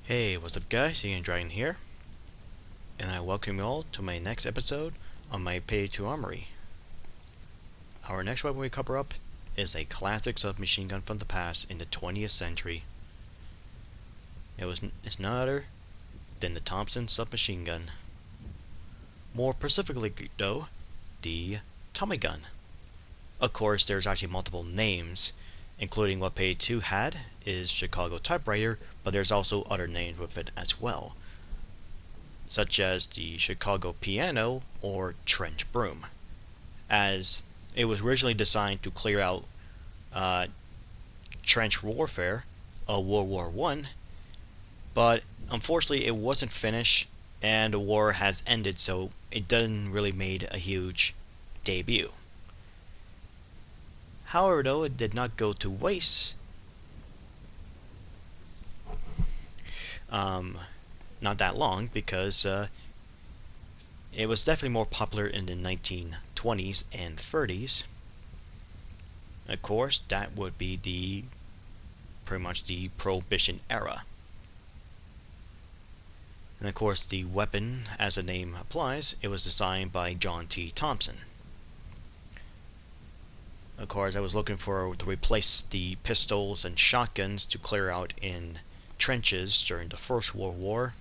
Hey, what's up guys, Ian Dragon here, and I welcome you all to my next episode on my Payday 2 Armory. Our next weapon we cover up is a classic submachine gun from the past in the 20th century. It's none other than the Thompson submachine gun. More specifically though, the Tommy gun. Of course, there's actually multiple names, including what Payday 2 had is Chicago Typewriter, but there's also other names with it as well, such as the Chicago Piano or Trench Broom, as it was originally designed to clear out trench warfare of World War I, but unfortunately it wasn't finished and the war has ended, so it doesn't really made a huge debut. However, though, it did not go to waste. Not that long, because it was definitely more popular in the 1920s and 30s. Of course, that would be pretty much the Prohibition era. And of course, the weapon, as the name applies, it was designed by John T. Thompson. Of course, I was looking to replace the pistols and shotguns to clear out in trenches during the First World War.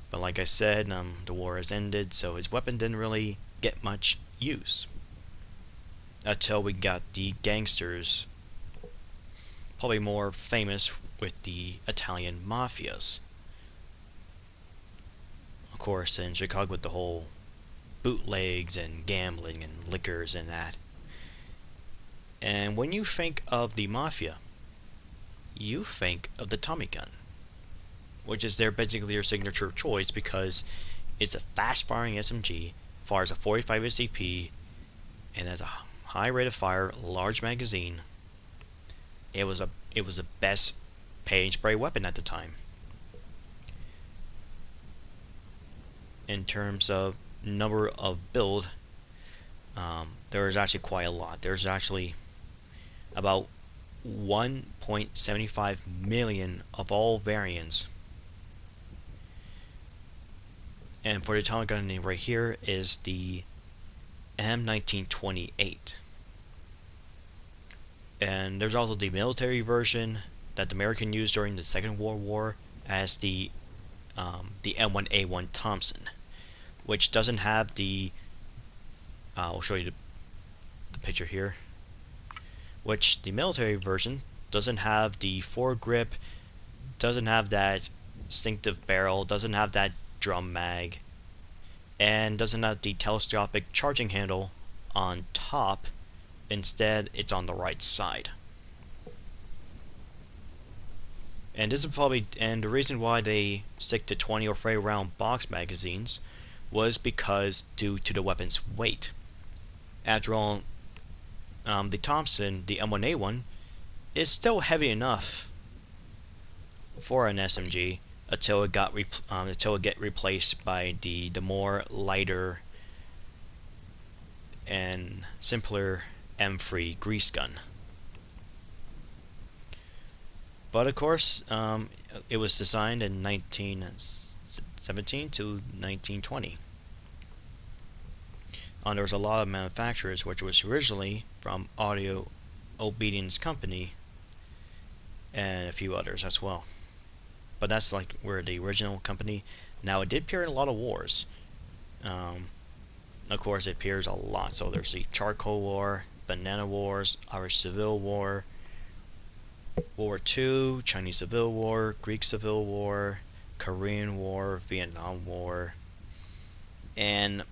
But like I said, the war has ended, so his weapon didn't really get much use. Until we got the gangsters, probably more famous with the Italian mafias. Of course, in Chicago with the whole bootlegs and gambling and liquors and that. And when you think of the mafia, you think of the Tommy gun, which is basically your signature choice because it's a fast-firing SMG, fires a 45 SCP, and has a high rate of fire, large magazine. It was the best paint and spray weapon at the time. In terms of number of build, there's actually quite a lot. There's actually about 1.75 million of all variants. And for the Tommy gun name right here is the M1928. And there's also the military version that the American used during the Second World War as the M1A1 Thompson, which doesn't have the I'll show you the picture here, which the military version doesn't have the foregrip, doesn't have that distinctive barrel, doesn't have that drum mag, and doesn't have the telescopic charging handle on top. Instead, it's on the right side. And this is and the reason why they stick to 20 or 30 round box magazines was because due to the weapon's weight. After all, the Thompson, the M1A1, is still heavy enough for an SMG until it get replaced by the more lighter and simpler M3 grease gun. But of course, it was designed in 1917 to 1920. There was a lot of manufacturers, which was originally from Audio Obedience Company and a few others as well. But that's like where the original company. Now it did appear in a lot of wars. Of course, it appears a lot. So there's the Charcoal War, Banana Wars, Irish Civil War, World War II, Chinese Civil War, Greek Civil War, Korean War, Vietnam War, and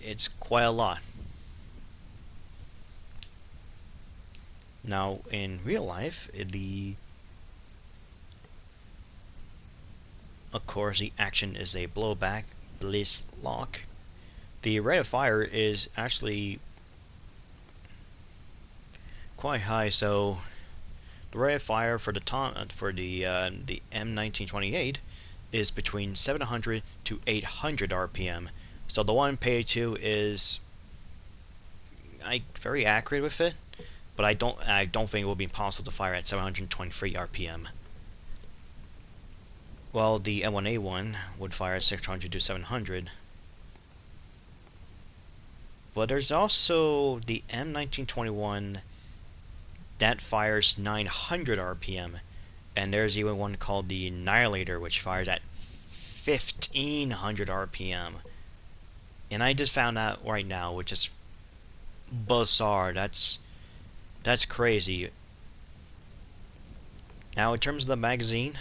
it's quite a lot. Now, in real life, of course, the action is a blowback, bliss lock. The rate of fire is actually quite high, so the rate of fire for the M1928 is between 700 to 800 RPM. So the one Payday 2 is very accurate with it, but I don't think it will be possible to fire at 723 RPM. Well, the M1A1 would fire 600 to 700. But there's also the M1921 that fires 900 RPM. And there's even one called the Annihilator, which fires at 1500 RPM. And I just found out right now, which is bizarre. That's crazy. Now, in terms of the magazine,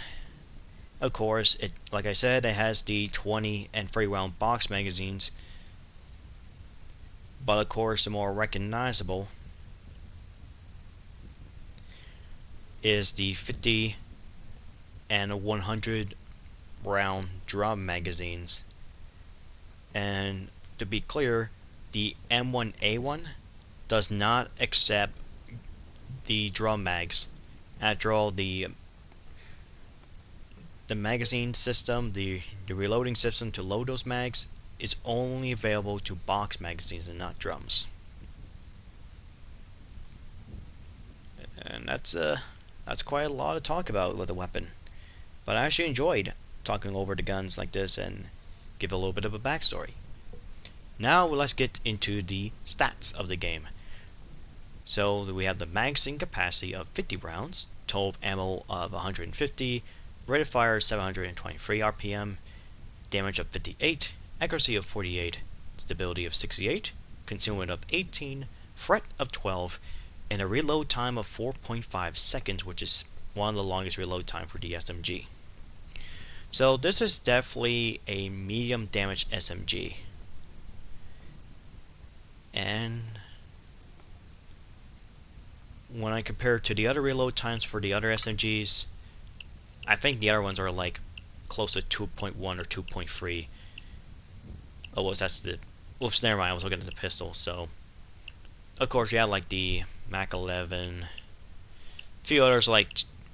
of course, it, like I said, it has the 20 and 30 round box magazines. But of course, the more recognizable is the 50 and 100 round drum magazines. And to be clear, the M1A1 does not accept the drum mags. After all, the magazine system, the reloading system to load those mags is only available to box magazines and not drums. And that's quite a lot to talk about with a weapon. But I actually enjoyed talking over the guns like this and give a little bit of a backstory. Now let's get into the stats of the game. So we have the magazine capacity of 50 rounds, total ammo of 150, rate of fire 723 RPM, damage of 58, accuracy of 48, stability of 68, concealment of 18, threat of 12, and a reload time of 4.5 seconds, which is one of the longest reload time for the SMG. So this is definitely a medium damage SMG. And when I compare it to the other reload times for the other SMGs, I think the other ones are like close to 2.1 or 2.3. Oh, that's the... Oops, never mind, I was looking at the pistol. So, of course, you have like the Mach 11. A few others like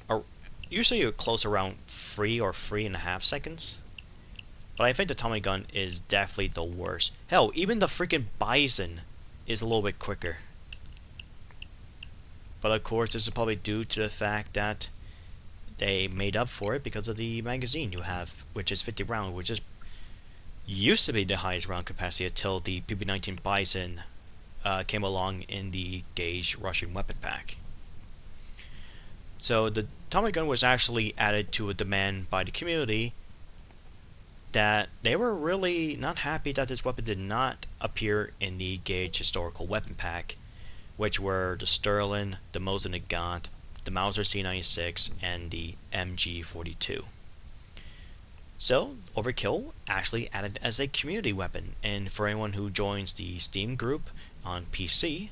are usually you're close around 3 or 3.5 seconds. But I think the Tommy gun is definitely the worst. Hell, even the freaking Bison is a little bit quicker. But of course, this is probably due to the fact that they made up for it because of the magazine you have, which is 50 round, which is used to be the highest round capacity until the PP-19 Bison came along in the Gauge Russian weapon pack. So the Tommy gun was actually added to a demand by the community that they were really not happy that this weapon did not appear in the Gauge historical weapon pack, which were the Sterling, the Mosin Nagant, the Mauser C96, and the MG42. So, Overkill actually added as a community weapon, and for anyone who joins the Steam group on PC,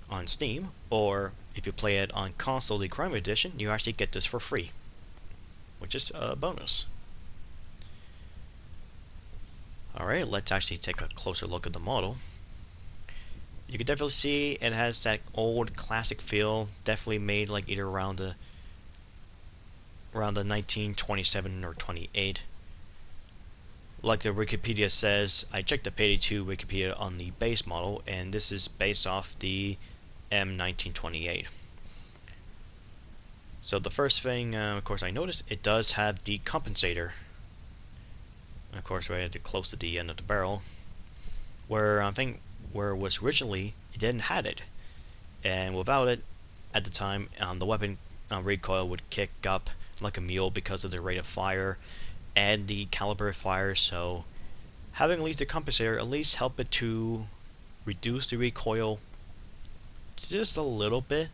on Steam, or if you play it on console, the Crime Edition, you actually get this for free, which is a bonus. Alright, let's actually take a closer look at the model. You can definitely see it has that old classic feel, definitely made like either around the 1927 or 28. Like the Wikipedia says, I checked the Payday 2 Wikipedia on the base model, and this is based off the M1928. So the first thing, of course, I noticed, it does have the compensator. Of course, right close to the end of the barrel, where I think where it was originally, it didn't have it, and without it, at the time, the weapon recoil would kick up like a mule because of the rate of fire and the caliber of fire. So having at least the compensator at least help it to reduce the recoil just a little bit.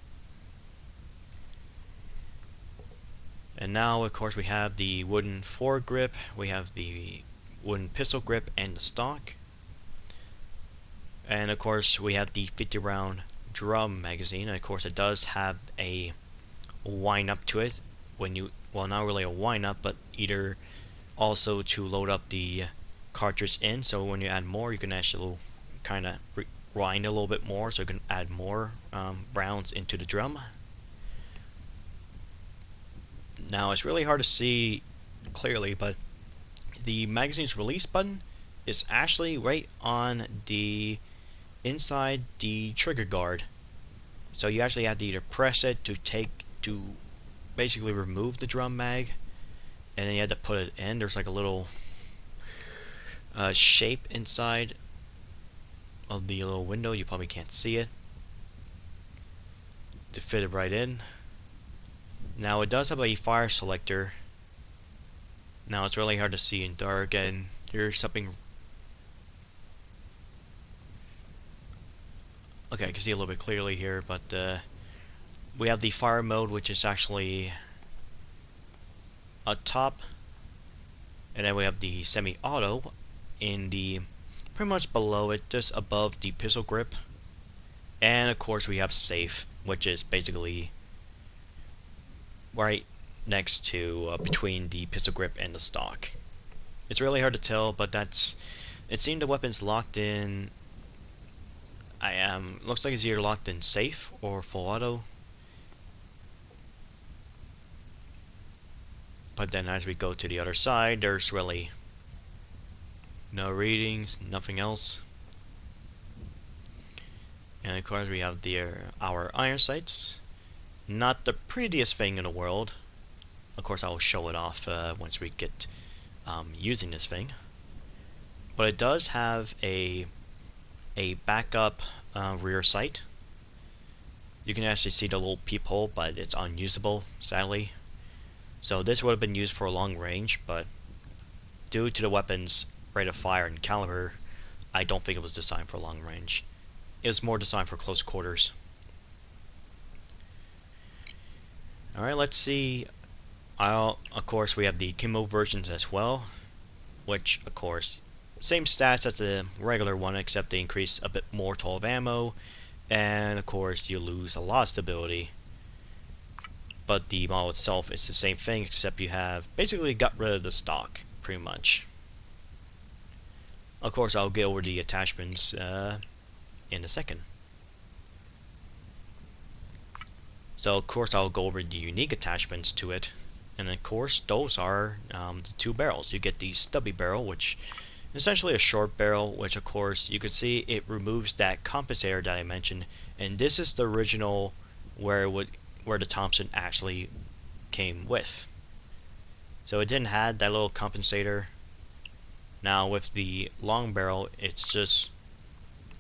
And now, of course, we have the wooden foregrip, we have the wooden pistol grip, and the stock. And of course, we have the 50 round drum magazine, and of course, it does have a wind up to it when you, well, not really a wind up, but either also to load up the cartridge in. So when you add more, you can actually kind of wind a little bit more, so you can add more rounds into the drum. Now, it's really hard to see clearly, but the magazine's release button is actually right on the inside the trigger guard. So you actually have to either press it to basically remove the drum mag, and then you had to put it in. There's like a little shape inside of the little window. You probably can't see it, to fit it right in. Now it does have a fire selector. Now it's really hard to see in dark, and here's something. Okay, I can see a little bit clearly here, but we have the fire mode, which is actually up top, and then we have the semi-auto in the pretty much below it, just above the pistol grip. And of course we have safe, which is basically right next to between the pistol grip and the stock. It's really hard to tell, but it seemed the weapon's locked in. Looks like it's either locked in safe or full auto. But then as we go to the other side, there's really no readings, nothing else. And of course we have our iron sights. Not the prettiest thing in the world. Of course I will show it off once we get using this thing. But it does have a backup rear sight. You can actually see the little peephole, but it's unusable, sadly. So this would have been used for long range, but due to the weapon's rate of fire and caliber, I don't think it was designed for long range. It was more designed for close quarters. Alright, let's see. Of course, we have the Kimbo versions as well, which, of course, same stats as the regular one, except they increase a bit more total of ammo, and of course, you lose a lot of stability. But the model itself is the same thing, except you have basically got rid of the stock, pretty much. Of course, I'll get over the attachments in a second. So of course I'll go over the unique attachments to it, and of course those are the two barrels. You get the stubby barrel, which is essentially a short barrel, which of course you can see it removes that compensator that I mentioned, and this is the original where the Thompson actually came with. So it didn't have that little compensator. Now with the long barrel, it's just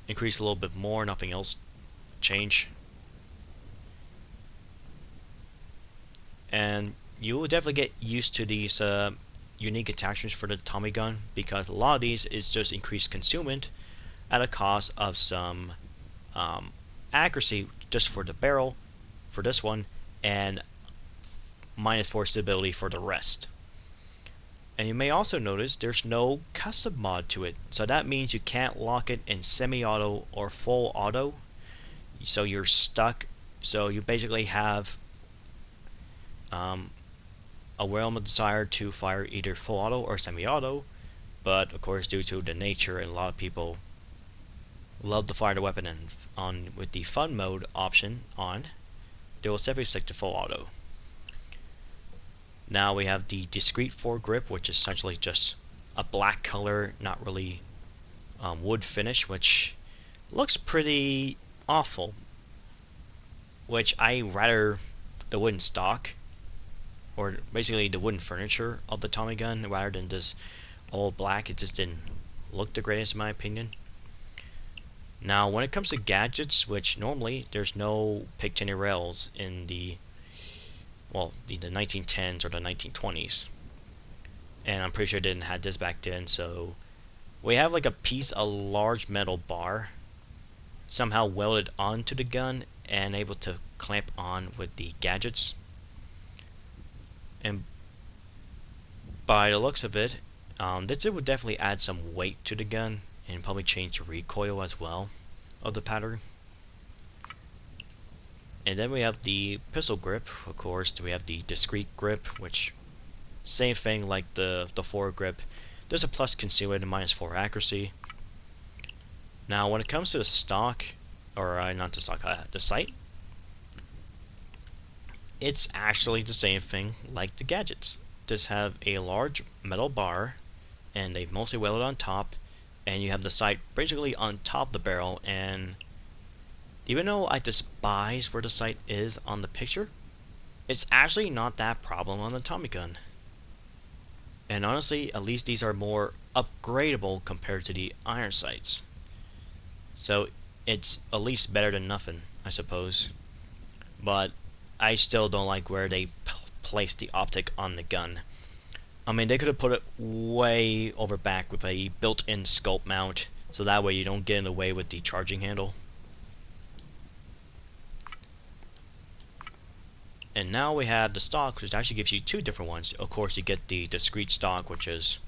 increased a little bit more, nothing else changed. And you will definitely get used to these unique attachments for the Tommy gun, because a lot of these is just increased concealment at a cost of some accuracy just for the barrel for this one, and -4 stability for the rest. And you may also notice there's no custom mod to it, so that means you can't lock it in semi-auto or full auto, so you're stuck. So you basically have a realm of desire to fire either full auto or semi-auto, but of course due to the nature, and a lot of people love to fire the weapon and with the fun mode option on, they will definitely stick to full auto. Now we have the Discrete foregrip, which is essentially just a black color, not really wood finish, which looks pretty awful, which I rather the wooden stock, or basically the wooden furniture of the Tommy gun, rather than this all black. It just didn't look the greatest in my opinion. Now when it comes to gadgets, which normally there's no pigtail rails in the 1910s or the 1920s, and I'm pretty sure they didn't have this back then, so we have like a large metal bar somehow welded onto the gun and able to clamp on with the gadgets. And by the looks of it, this would definitely add some weight to the gun and probably change the recoil as well of the pattern. And then we have the pistol grip. Of course, we have the Discrete grip, which same thing like the foregrip. There's a plus concealment and -4 accuracy. Now when it comes to the stock, or not the stock, the sight, it's actually the same thing like the gadgets. Just have a large metal bar, and they've mostly welded on top, and you have the sight basically on top of the barrel. And even though I despise where the sight is on the picture, it's actually not that problem on the Tommy gun. And honestly, at least these are more upgradable compared to the iron sights. So it's at least better than nothing, I suppose. But I still don't like where they placed the optic on the gun. I mean, they could have put it way over back with a built-in scope mount, so that way you don't get in the way with the charging handle. And now we have the stock, which actually gives you two different ones. Of course, you get the discrete stock, which is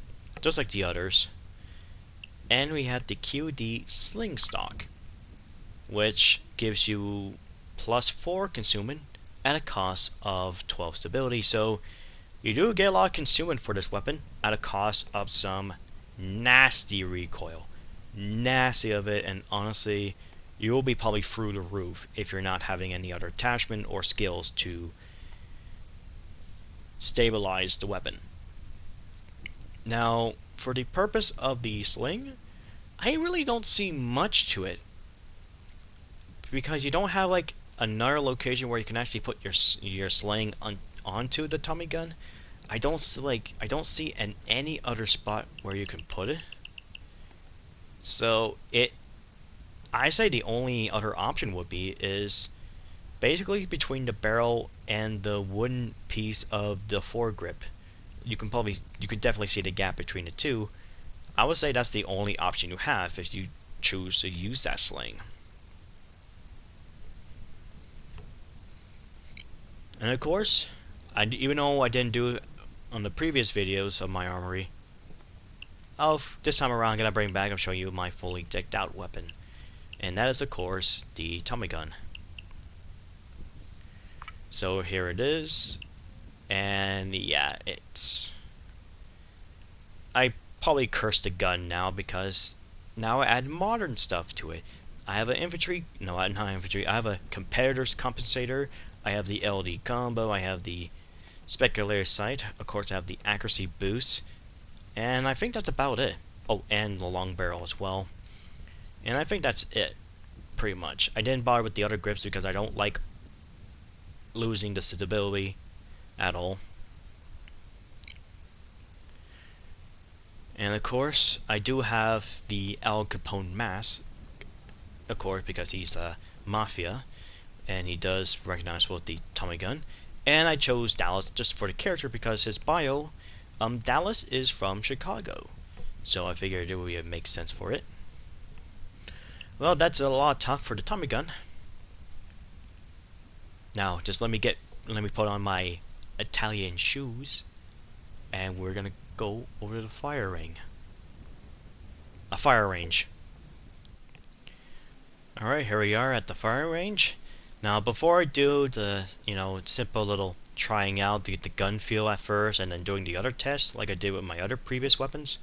just like the others. And we have the QD sling stock, which gives you +4 consuming at a cost of 12 stability. So you do get a lot of consuming for this weapon at a cost of some nasty recoil. Nasty of it, and honestly, you will be probably through the roof if you're not having any other attachment or skills to stabilize the weapon. Now, for the purpose of the sling, I really don't see much to it, because you don't have like another location where you can actually put your sling onto the Tommy gun. I don't see any other spot where you can put it. So I say the only other option would be is basically between the barrel and the wooden piece of the foregrip. You could definitely see the gap between the two. I would say that's the only option you have if you choose to use that sling. And of course, even though I didn't do it on the previous videos of my armory, this time around I'm gonna bring back and show you my fully decked out weapon. And that is of course the Tommy gun. So here it is, and yeah, I probably cursed the gun now because now I add modern stuff to it. I have an infantry, no, not infantry, I have a competitor's compensator, I have the LD combo, I have the specular sight, of course I have the accuracy boost, and I think that's about it. Oh, and the long barrel as well. And I think that's it, pretty much. I didn't bother with the other grips because I don't like losing the stability at all. And of course, I do have the Al Capone mask, of course, because he's a mafia, and he does recognize with the Tommy gun. And I chose Dallas just for the character because his bio, Dallas is from Chicago, so I figured it would make sense for it. Well, that's a lot of talk for the Tommy gun. Now, just let me put on my Italian shoes, and we're gonna go over to the fire range. Alright, here we are at the firing range. Now, before I do the, simple little trying out to get the gun feel at first and then doing the other tests like I did with my other previous weapons,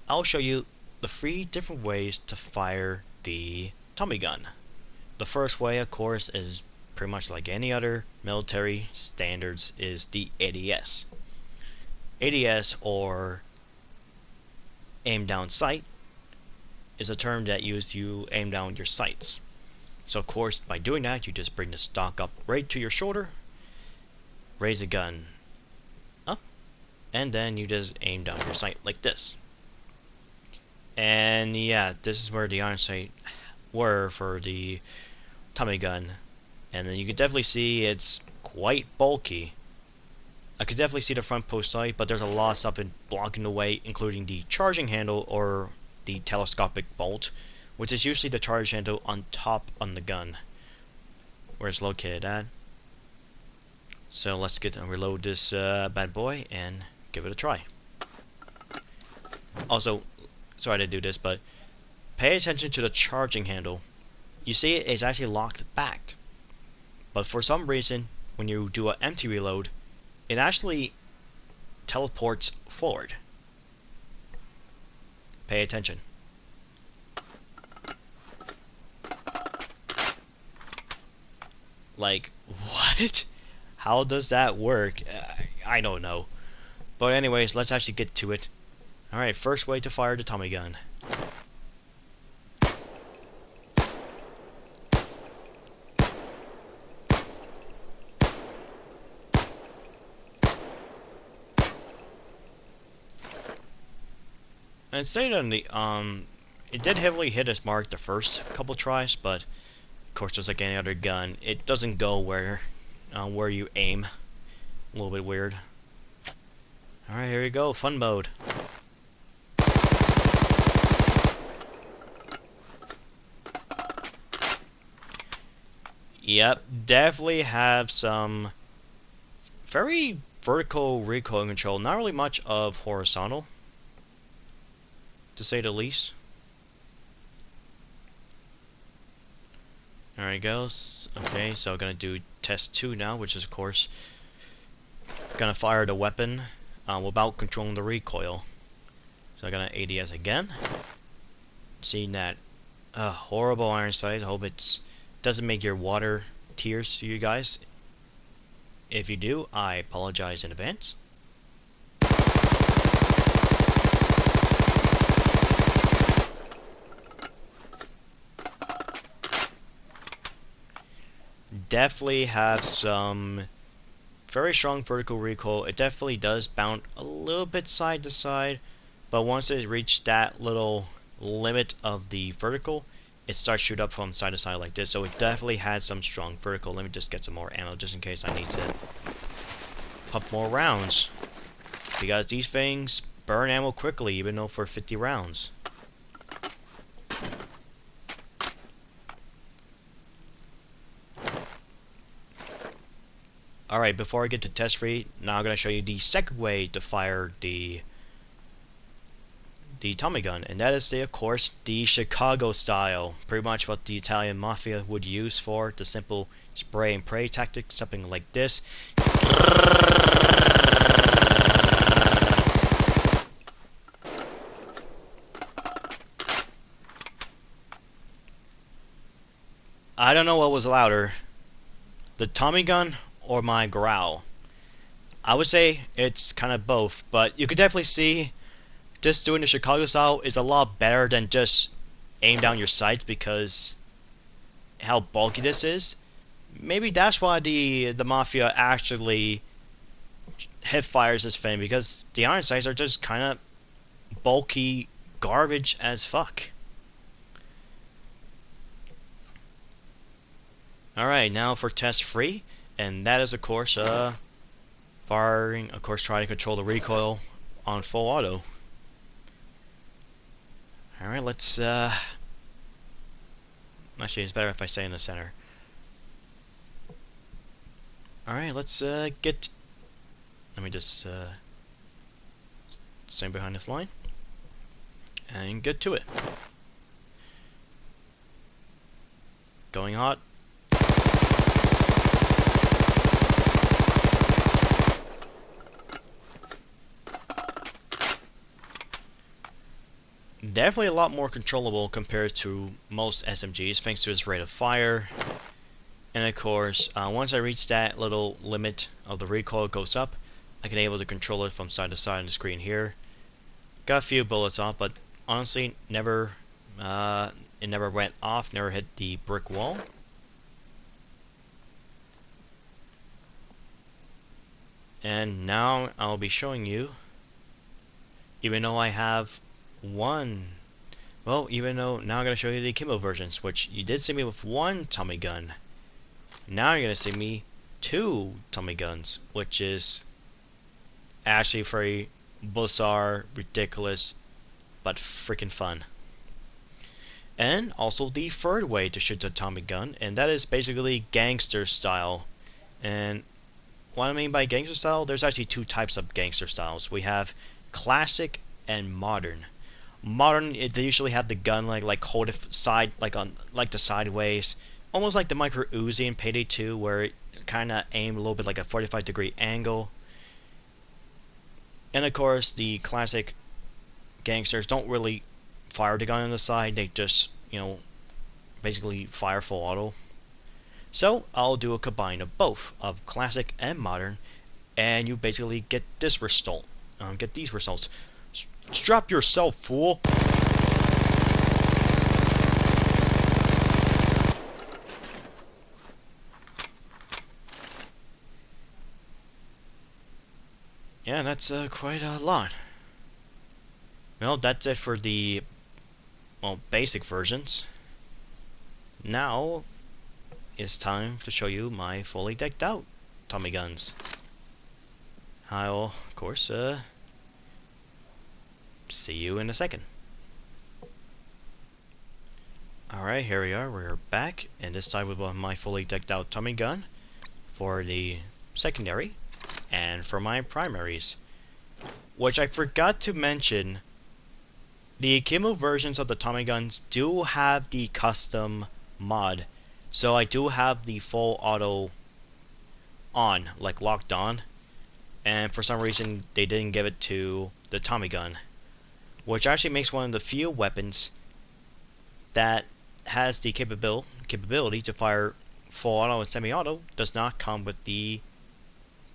I'll show you the 3 different ways to fire the Tommy gun. The first way, of course, is pretty much like any other military standards, is the ADS. ADS, or aim down sight, is a term that you aim down your sights. So of course, by doing that, you just bring the stock up right to your shoulder, raise the gun up, and then you just aim down your sight like this. And yeah, this is where the iron sight were for the Tommy gun. And then you can definitely see it's quite bulky. I could definitely see the front post sight, but there's a lot of stuff blocking the way, including the charging handle or the telescopic bolt, which is usually the charge handle on top on the gun, where it's located at. So let's reload this bad boy and give it a try. Also, sorry to do this, but pay attention to the charging handle. You see it's actually locked back, but for some reason, when you do an empty reload, it actually teleports forward. Pay attention. Like, what? How does that work? I don't know. But anyways, let's actually get to it. Alright, first way to fire the Tommy gun. I'd say that it did heavily hit its mark the first couple tries, but of course, just like any other gun, it doesn't go where you aim. A little bit weird. All right, here you go, fun mode. Yep, definitely have some very vertical recoil control. Not really much of horizontal, to say the least. There it goes. Okay, so I'm gonna do test 2 now, which is of course gonna fire the weapon without controlling the recoil. So I'm gonna ADS again. Seeing that horrible iron sight. I hope it doesn't make your water tears to you guys. If you do, I apologize in advance. Definitely have some very strong vertical recoil. It definitely does bounce a little bit side to side, but once it reaches that little limit of the vertical, it starts to shoot up from side to side like this. So it definitely had some strong vertical. Let me just get some more ammo just in case I need to pump more rounds, because these things burn ammo quickly, even though for 50 rounds. Alright, before I get to test 3, now I'm going to show you the second way to fire the Tommy gun, and that is, of course, the Chicago style. Pretty much what the Italian Mafia would use for the simple spray and pray tactic, something like this. I don't know what was louder, the Tommy gun or my growl. I would say it's kind of both, but you could definitely see just doing the Chicago style is a lot better than just aim down your sights, because how bulky this is. Maybe that's why the Mafia actually hip fires this thing, because the iron sights are just kind of bulky garbage as fuck. Alright, now for test 3, and that is of course firing, of course trying to control the recoil on full auto. Alright, let's actually it's better if I stay in the center. Alright, let's get, let me just stand behind this line and get to it. Going hot. Definitely a lot more controllable compared to most SMGs, thanks to its rate of fire. And of course, once I reach that little limit of the recoil goes up, I can be able to control it from side to side on the screen here. Got a few bullets off, but honestly, it never went off, never hit the brick wall. And now I'll be showing you, even though I have one, well, even though now I'm going to show you the Kimbo versions, which you did see me with one Tommy gun. Now you're going to see me 2 Tommy guns, which is actually very bizarre, ridiculous, but freaking fun. And also the third way to shoot the Tommy gun, and that is basically gangster style. And what I mean by gangster style, there's actually 2 types of gangster styles. We have classic and modern. Modern, they usually have the gun like hold it side, like on like the sideways, almost like the micro Uzi in Payday 2, where it kind of aimed a little bit like a 45-degree angle. And of course, the classic gangsters don't really fire the gun on the side; they just, you know, basically fire full auto. So I'll do a combine of both, of classic and modern, and you basically get this result. Get these results. Strap yourself, fool! Yeah, that's quite a lot. Well, that's it for the basic versions. Now it's time to show you my fully decked out Tommy guns. I'll, of course, see you in a second. Alright, here we are. We're back, and this time with my fully decked out Tommy gun for the secondary and for my primaries. Which I forgot to mention, the Akimo versions of the Tommy guns do have the custom mod. So I do have the full auto on, like locked on. And for some reason they didn't give it to the Tommy gun. Which actually makes one of the few weapons that has the capability to fire full auto and semi-auto, does not come with the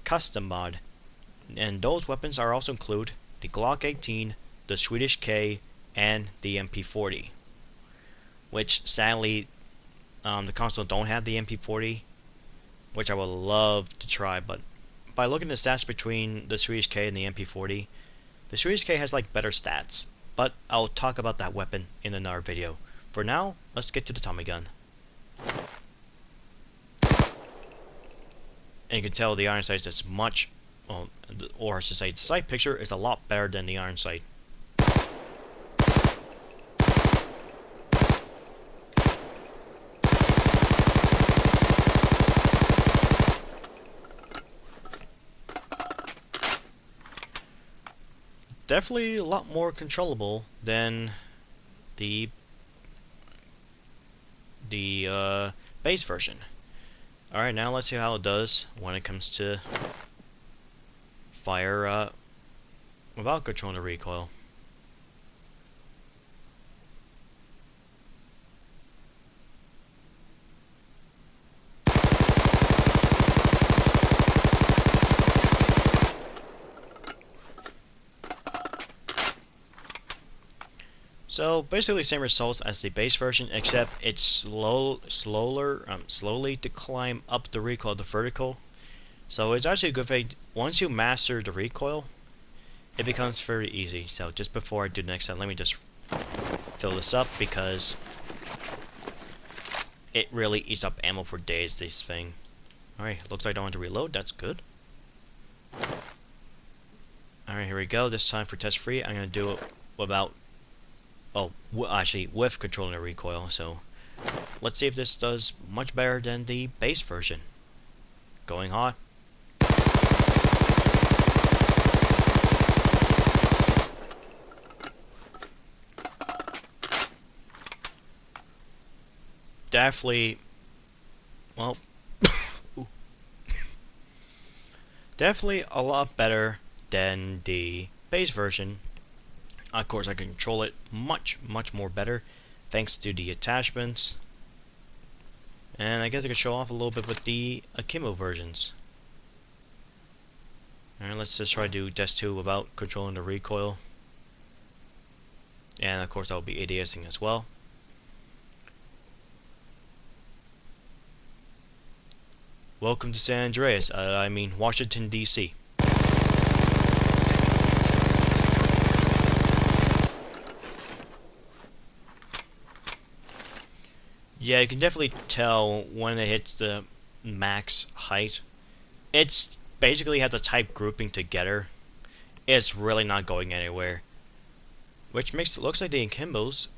custom mod. And those weapons are also include the Glock 18, the Swedish K, and the MP40. Which sadly, the console don't have the MP40, which I would love to try. But by looking at the stats between the Swedish K and the MP40, the Swedish K has like better stats. But I'll talk about that weapon in another video. For now, let's get to the Tommy gun. And you can tell the iron sight is much, or I should say, the sight picture is a lot better than the iron sight. Definitely a lot more controllable than the base version. Alright, now let's see how it does when it comes to fire without controlling the recoil. So basically same results as the base version, except it's slowly to climb up the recoil, the vertical. So it's actually a good thing. Once you master the recoil, it becomes very easy. So just before I do the next step, let me just fill this up because it really eats up ammo for days, this thing. Alright, looks like I don't want to reload, that's good. Alright, here we go. This time for test free, I'm going to do it without, actually with controlling the recoil. So let's see if this does much better than the base version. Going hot. Definitely, well, definitely a lot better than the base version. Of course, I can control it much more better thanks to the attachments. And I guess I can show off a little bit with the Akimo versions. Alright, let's just try to do test 2 without controlling the recoil. And of course, that will be ADSing as well. Welcome to San Andreas, I mean Washington, D.C. Yeah, you can definitely tell when it hits the max height. It's basically has a type grouping together. It's really not going anywhere. Which makes it looks like the Akimbos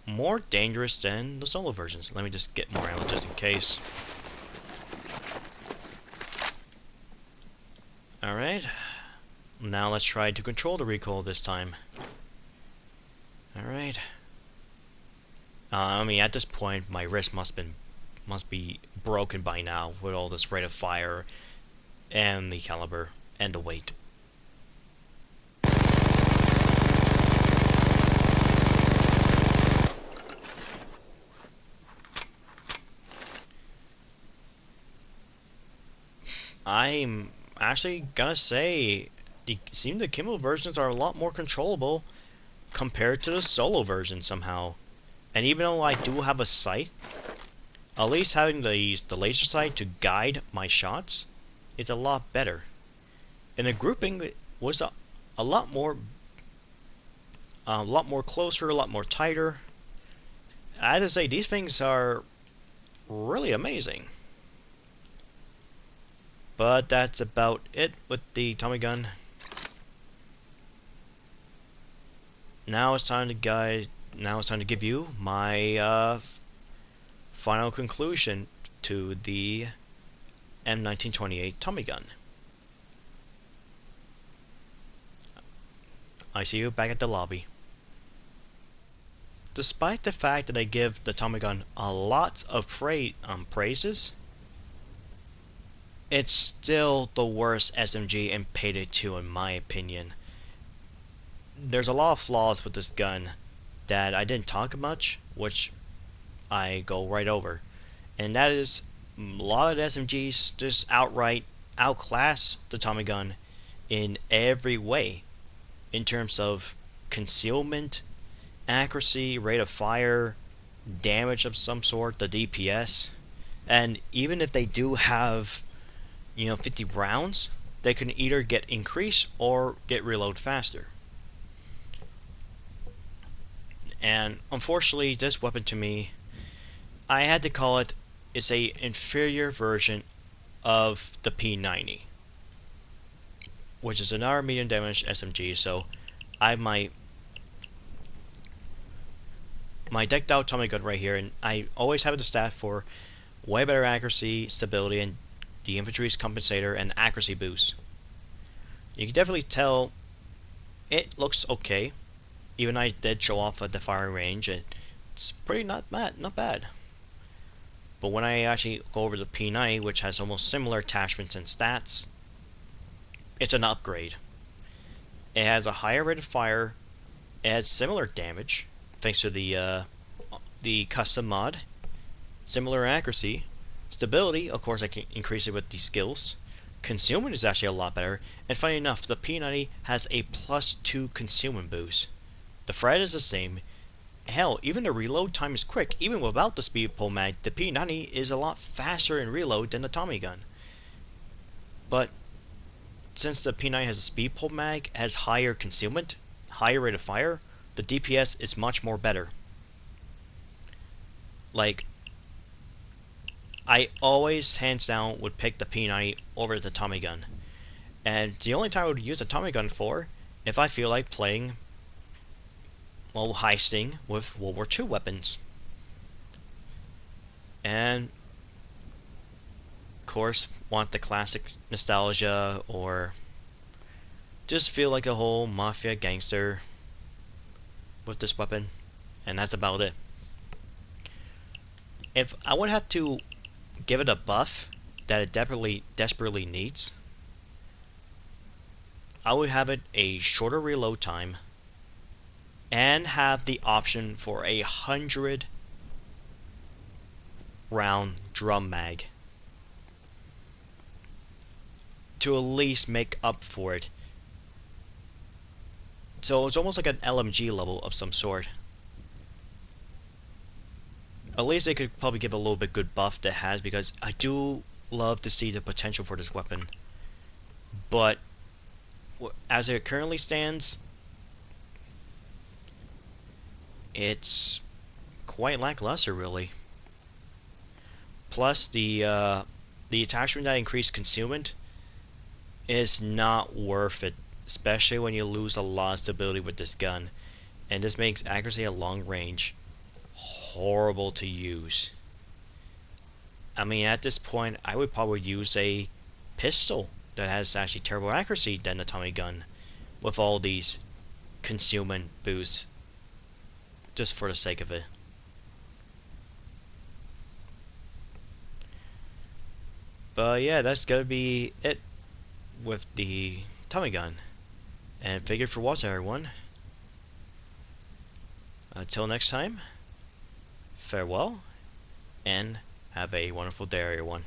more dangerous than the solo versions. Let me just get more ammo just in case. Alright. Now let's try to control the recoil this time. Alright. I mean, at this point, my wrist must be broken by now with all this rate of fire and the caliber and the weight. I'm actually gonna say the Akimo versions are a lot more controllable compared to the solo version somehow. And even though I do have a sight, at least having the laser sight to guide my shots is a lot better. And the grouping was a lot more A lot more closer, a lot more tighter. I have to say, these things are really amazing. But that's about it with the Tommy gun. Now it's time to give you my final conclusion to the M1928 Tommy gun. I see you back at the lobby. Despite the fact that I give the Tommy gun a lot of praises, it's still the worst SMG in Payday 2 in my opinion. There's a lot of flaws with this gun that I didn't talk much, which I go right over. And that is, a lot of the SMGs just outright outclass the Tommy gun in every way. In terms of concealment, accuracy, rate of fire, damage of some sort, the DPS. And even if they do have, 50 rounds, they can either get increased or get reload faster. And unfortunately, this weapon to me, I had to call it, it's a inferior version of the P90, which is another medium damage SMG. So I my decked out Tommy gun right here, and I always have the stat for way better accuracy, stability, and the infantry's compensator and accuracy boost. You can definitely tell it looks okay. Even I did show off at the firing range, and it's pretty not bad. But when I actually go over the P90, which has almost similar attachments and stats, it's an upgrade. It has a higher rate of fire, it has similar damage, thanks to the custom mod, similar accuracy, stability, of course I can increase it with the skills, concealment is actually a lot better, and funny enough, the P90 has a +2 concealment boost. The threat is the same. Hell, even the reload time is quick. Even without the speed pull mag, the P90 is a lot faster in reload than the Tommy gun. But since the P90 has a speed pull mag, has higher concealment, higher rate of fire, the DPS is much more better. Like, I always hands down would pick the P90 over the Tommy gun. And the only time I would use the Tommy gun for, if I feel like playing, well, heisting with World War II weapons. And of course, want the classic nostalgia, or just feel like a whole mafia gangster with this weapon, and that's about it. If I would have to give it a buff that it desperately needs, I would have it a shorter reload time and have the option for a 100 round drum mag to at least make up for it. So it's almost like an LMG level of some sort. At least they could probably give a little bit good buff that has, because I do love to see the potential for this weapon. But as it currently stands, it's quite lackluster, really. Plus, the attachment that increased concealment is not worth it, especially when you lose a lot of stability with this gun, and this makes accuracy at long range horrible to use. I mean, at this point, I would probably use a pistol that has actually terrible accuracy than a Tommy gun, with all these concealment boosts, just for the sake of it. But yeah, that's gonna be it with the Tommy gun. And thank you for watching, everyone. Until next time, farewell, and have a wonderful day, everyone.